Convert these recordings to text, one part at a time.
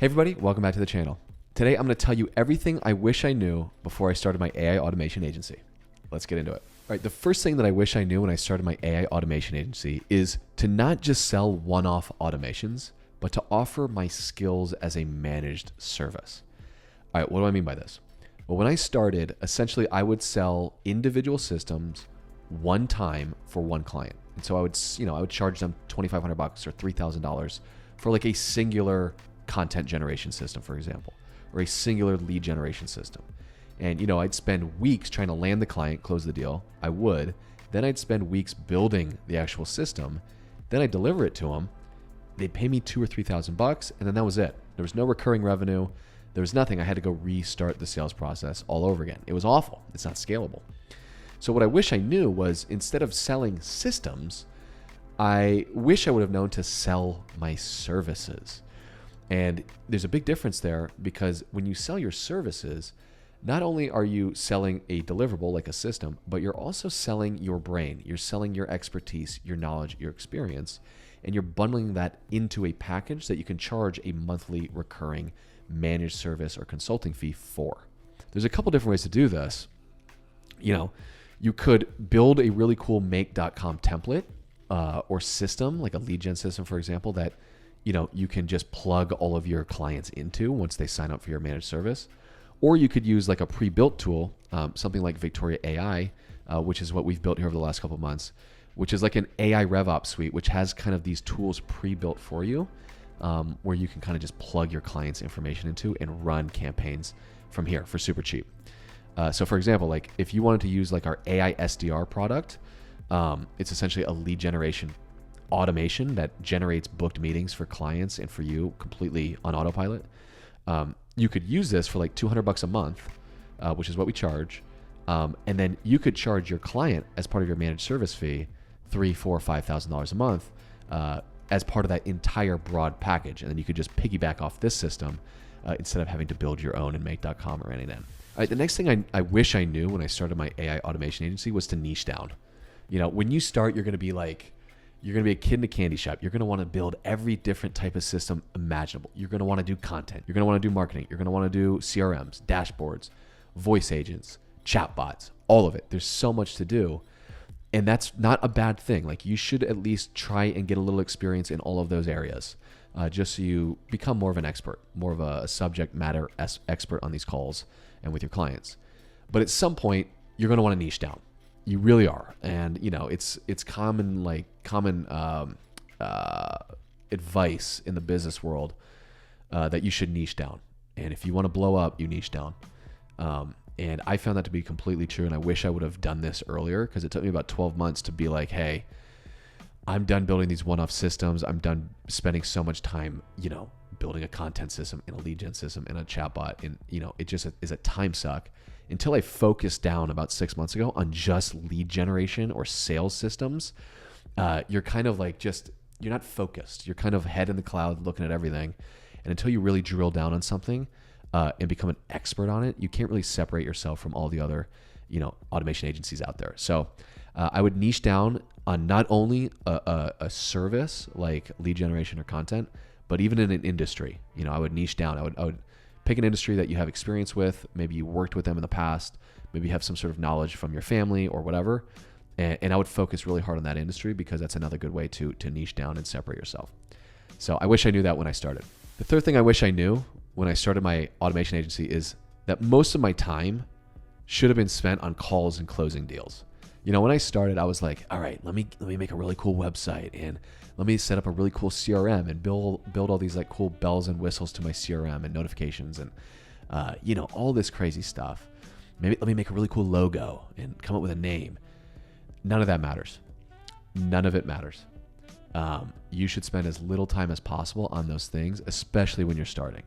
Hey everybody, welcome back to the channel. Today I'm going to tell you everything I wish I knew before I started my AI automation agency. Let's get into it. All right, the first thing that I wish I knew when I started my AI automation agency is to not just sell one-off automations, but to offer my skills as a managed service. All right, what do I mean by this? Well, when I started, essentially I would sell individual systems one time for one client. And so I would charge them $2,500 or $3,000 for like a singular content generation system, for example, or a singular lead generation system. And, I'd spend weeks trying to land the client, close the deal. I would. Then I'd spend weeks building the actual system. Then I'd deliver it to them. They'd pay me $2,000 or $3,000, and then that was it. There was no recurring revenue. There was nothing. I had to go restart the sales process all over again. It was awful. It's not scalable. So what I wish I knew was, instead of selling systems, I wish I would have known to sell my services. And there's a big difference there, because when you sell your services, not only are you selling a deliverable like a system, but you're also selling your brain. You're selling your expertise, your knowledge, your experience, and you're bundling that into a package that you can charge a monthly recurring managed service or consulting fee for. There's a couple different ways to do this. You could build a really cool make.com template or system, like a lead gen system, for example, that you can just plug all of your clients into once they sign up for your managed service. Or you could use like a pre-built tool, something like Victoria AI, which is what we've built here over the last couple of months, which is like an AI RevOps suite, which has kind of these tools pre-built for you, where you can kind of just plug your clients' information into and run campaigns from here for super cheap. So for example, like if you wanted to use like our AI SDR product, it's essentially a lead generation automation that generates booked meetings for clients and for you completely on autopilot. You could use this for like $200 a month, which is what we charge. And then you could charge your client as part of your managed service fee, $3,000, $4,000, $5,000 a month, as part of that entire broad package. And then you could just piggyback off this system instead of having to build your own in make.com or anything. All right, the next thing I wish I knew when I started my AI automation agency was to niche down. When you start, you're going to be a kid in a candy shop. You're going to want to build every different type of system imaginable. You're going to want to do content. You're going to want to do marketing. You're going to want to do CRMs, dashboards, voice agents, chatbots, all of it. There's so much to do. And that's not a bad thing. Like, you should at least try and get a little experience in all of those areas, just so you become more of an expert, more of a subject matter expert on these calls and with your clients. But at some point, you're going to want to niche down. You really are. And it's common advice in the business world that you should niche down. And if you want to blow up, you niche down. And I found that to be completely true. And I wish I would have done this earlier, because it took me about 12 months to be like, hey, I'm done building these one-off systems. I'm done spending so much time, building a content system and a lead gen system and a chatbot. And, it just is a time suck. Until I focused down about 6 months ago on just lead generation or sales systems, you're kind of like you're not focused. You're kind of head in the cloud looking at everything. And until you really drill down on something and become an expert on it, you can't really separate yourself from all the other, automation agencies out there. So I would niche down on not only a service like lead generation or content, but even in an industry. I would niche down. I would pick an industry that you have experience with. Maybe you worked with them in the past. Maybe you have some sort of knowledge from your family or whatever. And I would focus really hard on that industry, because that's another good way to niche down and separate yourself. So I wish I knew that when I started. The third thing I wish I knew when I started my automation agency is that most of my time should have been spent on calls and closing deals. When I started, I was like, all right, let me make a really cool website, and let me set up a really cool CRM and build all these like cool bells and whistles to my CRM and notifications and, all this crazy stuff. Maybe let me make a really cool logo and come up with a name. None of that matters. None of it matters. You should spend as little time as possible on those things, especially when you're starting.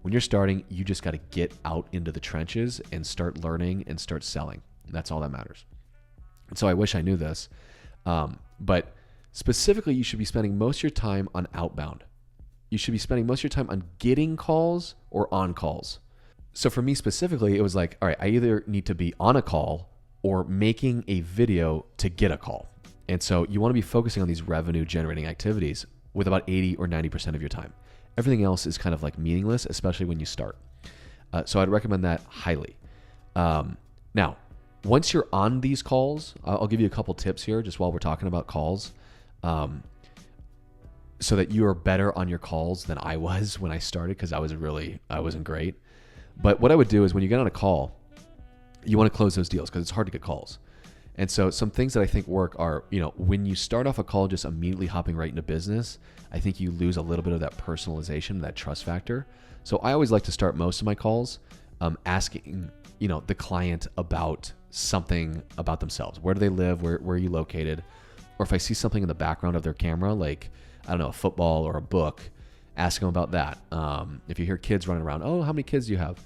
When you're starting, you just got to get out into the trenches and start learning and start selling. That's all that matters. And so I wish I knew this, but specifically, you should be spending most of your time on outbound. You should be spending most of your time on getting calls or on calls. So for me specifically, it was like, all right, I either need to be on a call or making a video to get a call. And so you want to be focusing on these revenue generating activities with about 80 or 90% of your time. Everything else is kind of like meaningless, especially when you start. So I'd recommend that highly. Now, once you're on these calls, I'll give you a couple tips here just while we're talking about calls, so that you are better on your calls than I was when I started, because I wasn't great. But what I would do is when you get on a call, you want to close those deals because it's hard to get calls. And so some things that I think work are, when you start off a call just immediately hopping right into business, I think you lose a little bit of that personalization, that trust factor. So I always like to start most of my calls asking, the client about something about themselves. Where do they live? Where are you located? Or if I see something in the background of their camera, like, I don't know, a football or a book, ask them about that. If you hear kids running around, oh, how many kids do you have?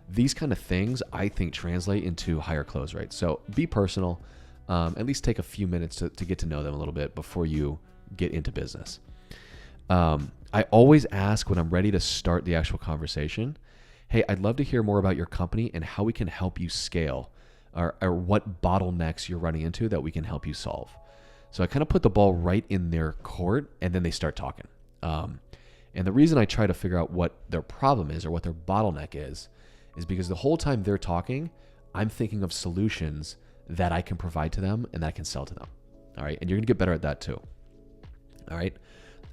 These kind of things I think translate into higher close rates. So be personal. At least take a few minutes to get to know them a little bit before you get into business. I always ask when I'm ready to start the actual conversation, hey, I'd love to hear more about your company and how we can help you scale, or what bottlenecks you're running into that we can help you solve. So I kind of put the ball right in their court, and then they start talking. And the reason I try to figure out what their problem is or what their bottleneck is because the whole time they're talking, I'm thinking of solutions that I can provide to them and that I can sell to them. All right. And you're going to get better at that too. All right.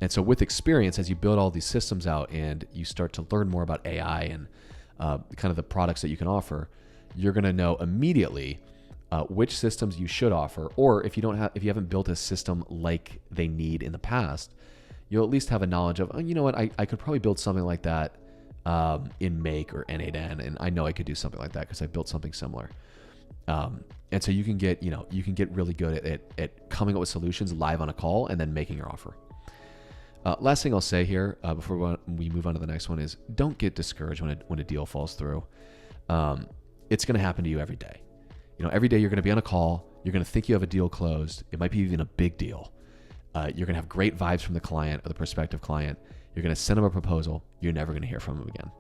And so with experience, as you build all these systems out and you start to learn more about AI and kind of the products that you can offer, you're going to know immediately which systems you should offer, or if you haven't built a system like they need in the past, you'll at least have a knowledge of, oh, you know what, I could probably build something like that in Make or N8N, and I know I could do something like that because I built something similar. And so you can get really good at coming up with solutions live on a call and then making your offer. Last thing I'll say here before we move on to the next one is don't get discouraged when a deal falls through. It's going to happen to you every day. Every day you're going to be on a call. You're going to think you have a deal closed. It might be even a big deal. You're going to have great vibes from the client or the prospective client. You're going to send them a proposal. You're never going to hear from them again.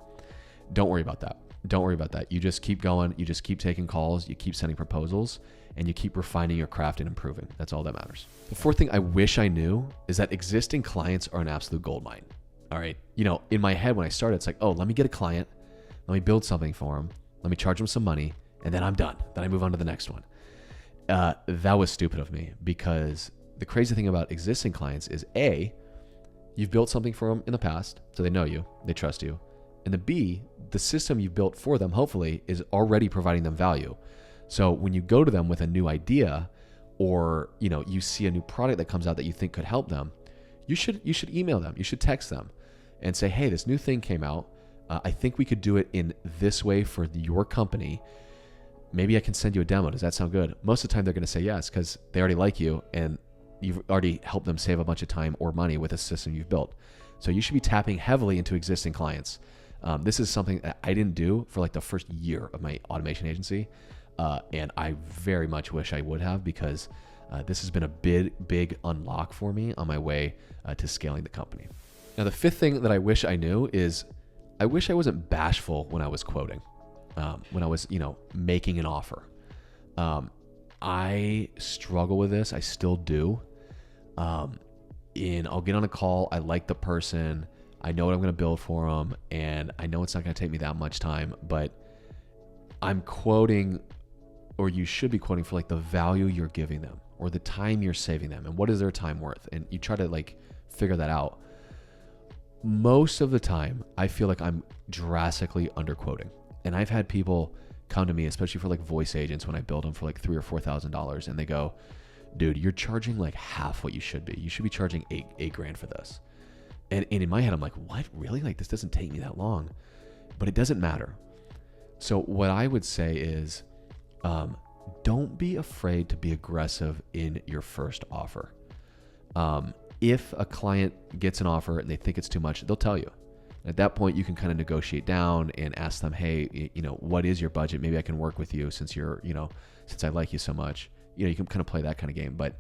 Don't worry about that. Don't worry about that. You just keep going. You just keep taking calls. You keep sending proposals, and you keep refining your craft and improving. That's all that matters. The fourth thing I wish I knew is that existing clients are an absolute goldmine. All right. In my head when I started, it's like, oh, let me get a client. Let me build something for them. Let me charge them some money, and then I'm done. Then I move on to the next one. That was stupid of me, because the crazy thing about existing clients is A, you've built something for them in the past, so they know you, they trust you. And the B, the system you've built for them, hopefully, is already providing them value. So when you go to them with a new idea, or you see a new product that comes out that you think could help them, you should email them, you should text them and say, hey, this new thing came out. I think we could do it in this way for your company. Maybe I can send you a demo. Does that sound good? Most of the time they're going to say yes, because they already like you and you've already helped them save a bunch of time or money with a system you've built. So you should be tapping heavily into existing clients. This is something that I didn't do for like the first year of my automation agency. And I very much wish I would have, because this has been a big unlock for me on my way to scaling the company. Now, the fifth thing that I wish I knew is I wish I wasn't bashful when I was quoting, when I was, making an offer. I struggle with this. I still do. I'll get on a call. I like the person. I know what I'm going to build for them, and I know it's not going to take me that much time, but I'm quoting, or you should be quoting, for like the value you're giving them or the time you're saving them, and what is their time worth? And you try to like figure that out. Most of the time, I feel like I'm drastically underquoting. And I've had people come to me, especially for like voice agents, when I build them for like $3,000 or $4,000, and they go, dude, you're charging like half what you should be. You should be charging $8,000 for this. And in my head, I'm like, what? Really? Like, this doesn't take me that long. But it doesn't matter. So what I would say is, don't be afraid to be aggressive in your first offer. If a client gets an offer and they think it's too much, they'll tell you. At that point, you can kind of negotiate down and ask them, hey, what is your budget? Maybe I can work with you since since I like you so much. You can kind of play that kind of game. But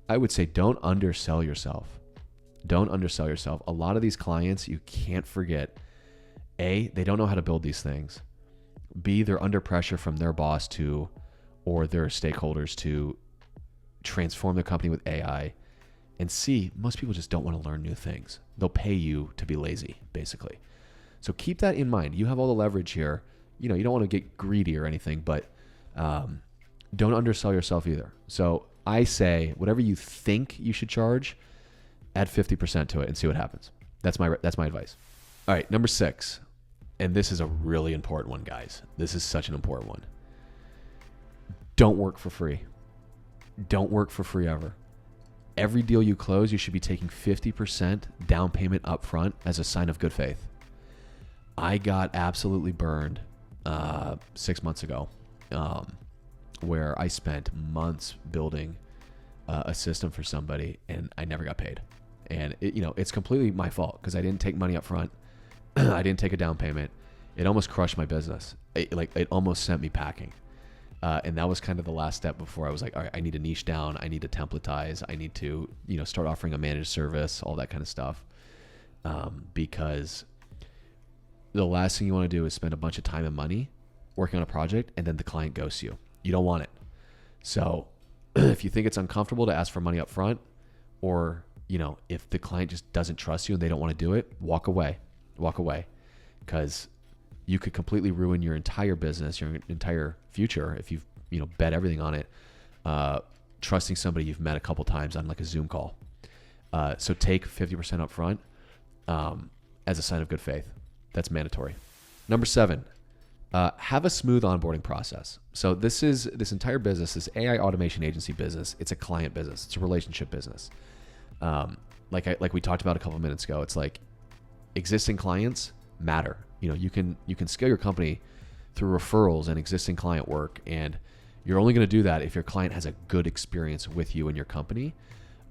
I would say don't undersell yourself. Don't undersell yourself. A lot of these clients, you can't forget, A, they don't know how to build these things. B, they're under pressure from their boss or their stakeholders to transform their company with AI. And C, most people just don't want to learn new things. They'll pay you to be lazy, basically. So keep that in mind. You have all the leverage here. You don't want to get greedy or anything, but don't undersell yourself either. So I say whatever you think you should charge, add 50% to it and see what happens. That's my advice. All right, number 6. And this is a really important one, guys. This is such an important one. Don't work for free. Don't work for free ever. Every deal you close, you should be taking 50% down payment up front as a sign of good faith. I got absolutely burned 6 months ago, where I spent months building a system for somebody and I never got paid. And it's completely my fault because I didn't take money up front. I didn't take a down payment. It almost crushed my business. It almost sent me packing. And that was kind of the last step before I was like, all right, I need to niche down. I need to templatize. I need to, start offering a managed service, all that kind of stuff. Because the last thing you want to do is spend a bunch of time and money working on a project and then the client ghosts you. You don't want it. So if you think it's uncomfortable to ask for money up front, or, if the client just doesn't trust you and they don't want to do it, walk away, because you could completely ruin your entire business, your entire future if you've bet everything on it, trusting somebody you've met a couple times on like a Zoom call. So take 50% up front as a sign of good faith. That's mandatory. Number 7, have a smooth onboarding process. So this entire business, this AI automation agency business, it's a client business. It's a relationship business. Like we talked about a couple of minutes ago, it's like existing clients matter. You can scale your company through referrals and existing client work, and you're only going to do that if your client has a good experience with you and your company,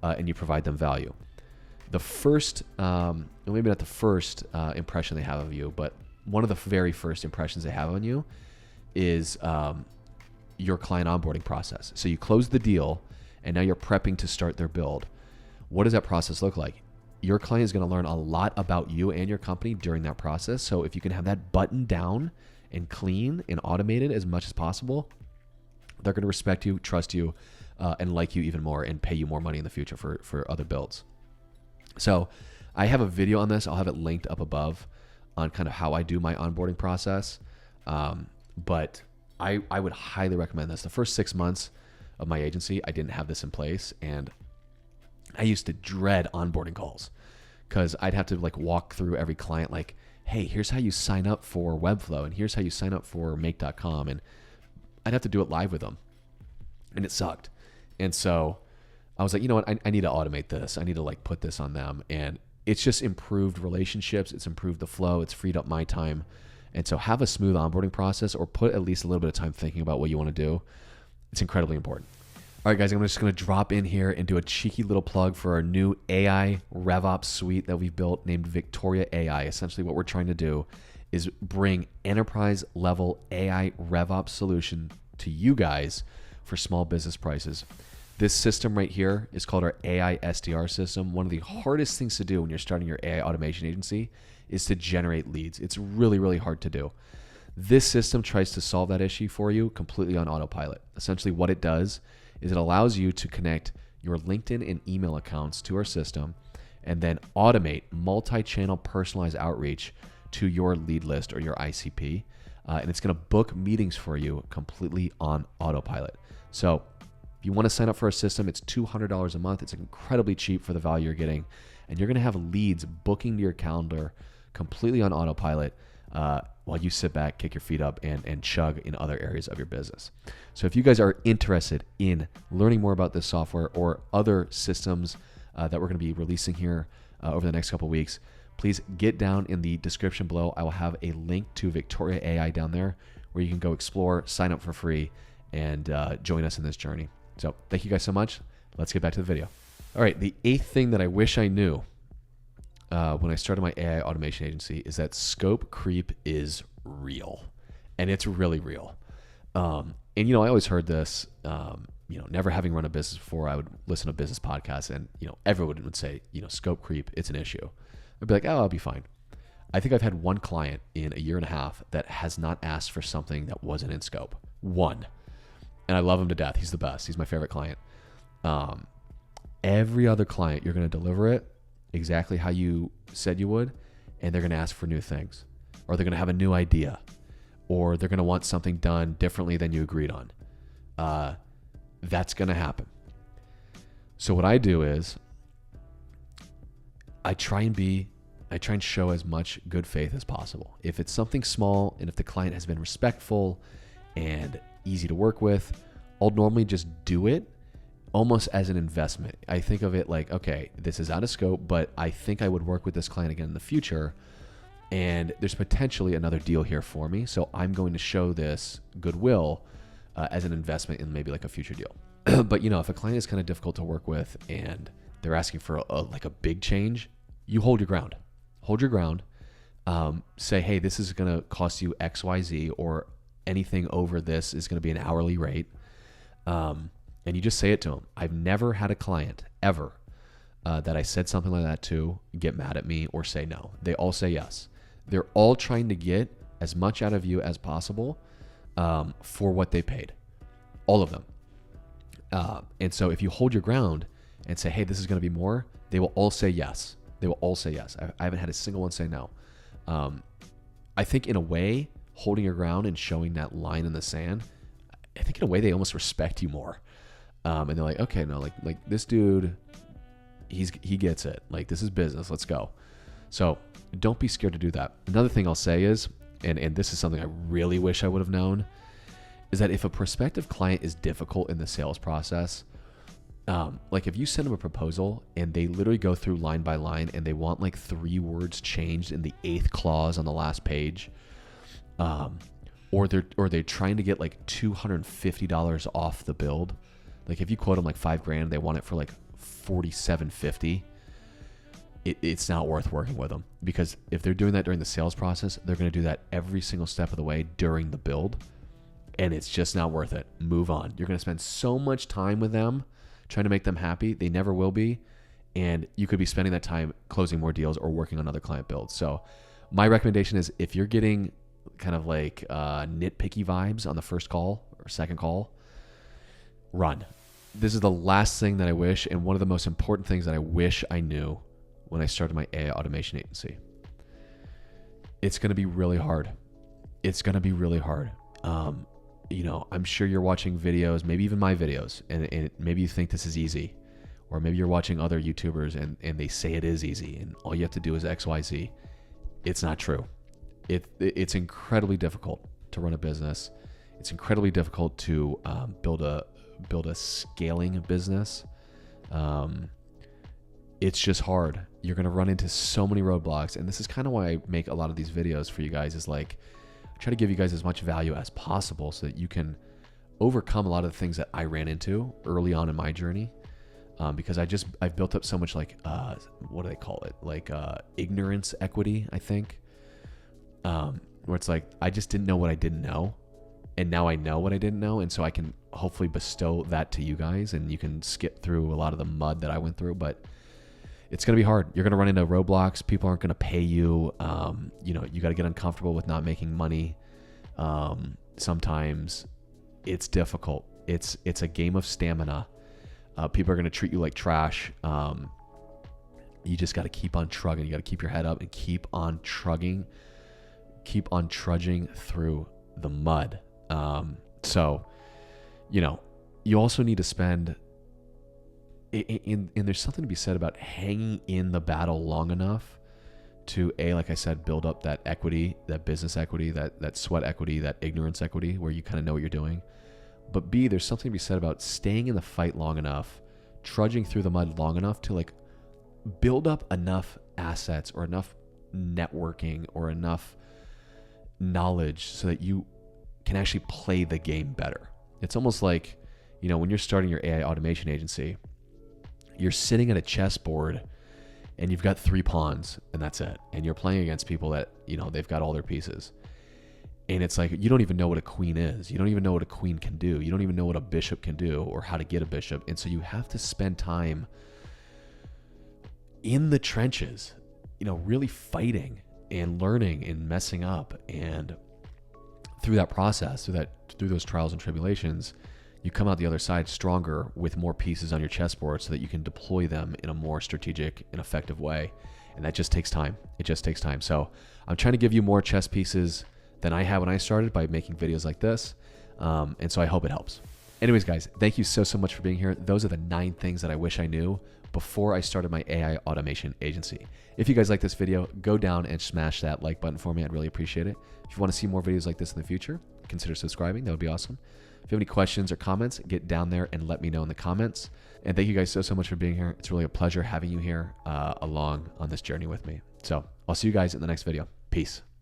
and you provide them value. The first, maybe not the first impression they have of you, but one of the very first impressions they have on you is your client onboarding process. So you close the deal, and now you're prepping to start their build. What does that process look like? Your client is going to learn a lot about you and your company during that process. So if you can have that buttoned down and clean and automated as much as possible, they're going to respect you, trust you, and like you even more and pay you more money in the future for other builds. So I have a video on this. I'll have it linked up above on kind of how I do my onboarding process. But I would highly recommend this. The first 6 months of my agency, I didn't have this in place, and I used to dread onboarding calls because I'd have to walk through every client like, hey, here's how you sign up for Webflow, and here's how you sign up for make.com. And I'd have to do it live with them, and it sucked. And so I was like, you know what? I need to automate this. I need to put this on them. And it's just improved relationships. It's improved the flow. It's freed up my time. And so have a smooth onboarding process, or put at least a little bit of time thinking about what you want to do. It's incredibly important. All right, guys, I'm just going to drop in here and do a cheeky little plug for our new AI RevOps suite that we've built named Victoria AI. Essentially, what we're trying to do is bring enterprise-level AI RevOps solution to you guys for small business prices. This system right here is called our AI SDR system. One of the hardest things to do when you're starting your AI automation agency is to generate leads. It's really, really hard to do. This system tries to solve that issue for you completely on autopilot. Essentially, what it does is it allows you to connect your LinkedIn and email accounts to our system and then automate multi-channel personalized outreach to your lead list or your ICP. And it's going to book meetings for you completely on autopilot. So if you want to sign up for our system, it's $200 a month. It's incredibly cheap for the value you're getting. And you're going to have leads booking to your calendar completely on autopilot while you sit back, kick your feet up, and chug in other areas of your business. So if you guys are interested in learning more about this software or other systems that we're going to be releasing here over the next couple of weeks, please get down in the description below. I will have a link to Victoria AI down there where you can go explore, sign up for free, and join us in this journey. So thank you guys so much. Let's get back to the video. All right, the 8th thing that I wish I knew when I started my AI automation agency is that scope creep is real, and it's really real. And I always heard this, never having run a business before, I would listen to business podcasts, and everyone would say, scope creep, it's an issue. I'd be like, oh, I'll be fine. I think I've had one client in a year and a half that has not asked for something that wasn't in scope. One. And I love him to death. He's the best. He's my favorite client. Every other client, you're going to deliver it exactly how you said you would, and they're going to ask for new things, or they're going to have a new idea, or they're going to want something done differently than you agreed on. That's going to happen. So what I do is I try and show as much good faith as possible. If it's something small and if the client has been respectful and easy to work with, I'll normally just do it almost as an investment. I think of it like, okay, this is out of scope, but I think I would work with this client again in the future, and there's potentially another deal here for me. So I'm going to show this goodwill as an investment in maybe like a future deal. But if a client is kind of difficult to work with and they're asking for a big change, you hold your ground. Hold your ground. Say, hey, this is going to cost you X, Y, Z, or anything over this is going to be an hourly rate. And you just say it to them. I've never had a client ever that I said something like that to get mad at me or say no. They all say yes. They're all trying to get as much out of you as possible for what they paid. All of them. And so if you hold your ground and say, hey, this is going to be more, they will all say yes. They will all say yes. I haven't had a single one say no. I think in a way, holding your ground and showing that line in the sand, I think in a way they almost respect you more. And they're like, okay, no, like this dude, he gets it. Like, this is business. Let's go. So don't be scared to do that. Another thing I'll say is, and this is something I really wish I would have known, is that if a prospective client is difficult in the sales process, like if you send them a proposal and they literally go through line by line and they want like 3 words changed in the 8th clause on the last page, or they're trying to get like $250 off the build. Like if you quote them like $5,000, they want it for like $4,750. It's not worth working with them, because if they're doing that during the sales process, they're going to do that every single step of the way during the build, and it's just not worth it. Move on. You're going to spend so much time with them trying to make them happy. They never will be, and you could be spending that time closing more deals or working on other client builds. So my recommendation is, if you're getting kind of like nitpicky vibes on the first call or second call, run. This is the last thing that I wish, and one of the most important things that I wish I knew when I started my AI automation agency. It's going to be really hard. It's going to be really hard. I'm sure you're watching videos, maybe even my videos, and maybe you think this is easy, or maybe you're watching other YouTubers and they say it is easy and all you have to do is X, Y, Z. It's not true. It's incredibly difficult to run a business. It's incredibly difficult to build a scaling business. It's just hard. You're going to run into so many roadblocks. And this is kind of why I make a lot of these videos for you guys, is like, I try to give you guys as much value as possible so that you can overcome a lot of the things that I ran into early on in my journey. Because I've built up so much, like, what do they call it? Like, ignorance equity, I think. Where it's like, I just didn't know what I didn't know. And now I know what I didn't know. And so I can hopefully bestow that to you guys, and you can skip through a lot of the mud that I went through. But it's going to be hard. You're going to run into roadblocks. People aren't going to pay you. You got to get uncomfortable with not making money. Sometimes it's difficult. It's a game of stamina. People are going to treat you like trash. You just got to keep on trugging. You got to keep your head up and keep on trudging through the mud. So, you also need to spend, and there's something to be said about hanging in the battle long enough to, like I said, build up that equity, that business equity, that sweat equity, that ignorance equity, where you kind of know what you're doing. But B, there's something to be said about staying in the fight long enough, trudging through the mud long enough to like build up enough assets or enough networking or enough knowledge so that you can actually play the game better. It's almost like, when you're starting your AI automation agency, you're sitting at a chessboard and you've got 3 pawns and that's it. And you're playing against people that, they've got all their pieces. And it's like, you don't even know what a queen is. You don't even know what a queen can do. You don't even know what a bishop can do or how to get a bishop. And so you have to spend time in the trenches, really fighting and learning and messing up. And through that process, through those trials and tribulations, you come out the other side stronger with more pieces on your chessboard so that you can deploy them in a more strategic and effective way. And that just takes time. It just takes time. So I'm trying to give you more chess pieces than I had when I started by making videos like this. And so I hope it helps. Anyways, guys, thank you so much for being here. Those are the 9 things that I wish I knew before I started my AI automation agency. If you guys like this video, go down and smash that like button for me. I'd really appreciate it. If you want to see more videos like this in the future, consider subscribing. That would be awesome. If you have any questions or comments, get down there and let me know in the comments. And thank you guys so much for being here. It's really a pleasure having you here along on this journey with me. So I'll see you guys in the next video. Peace.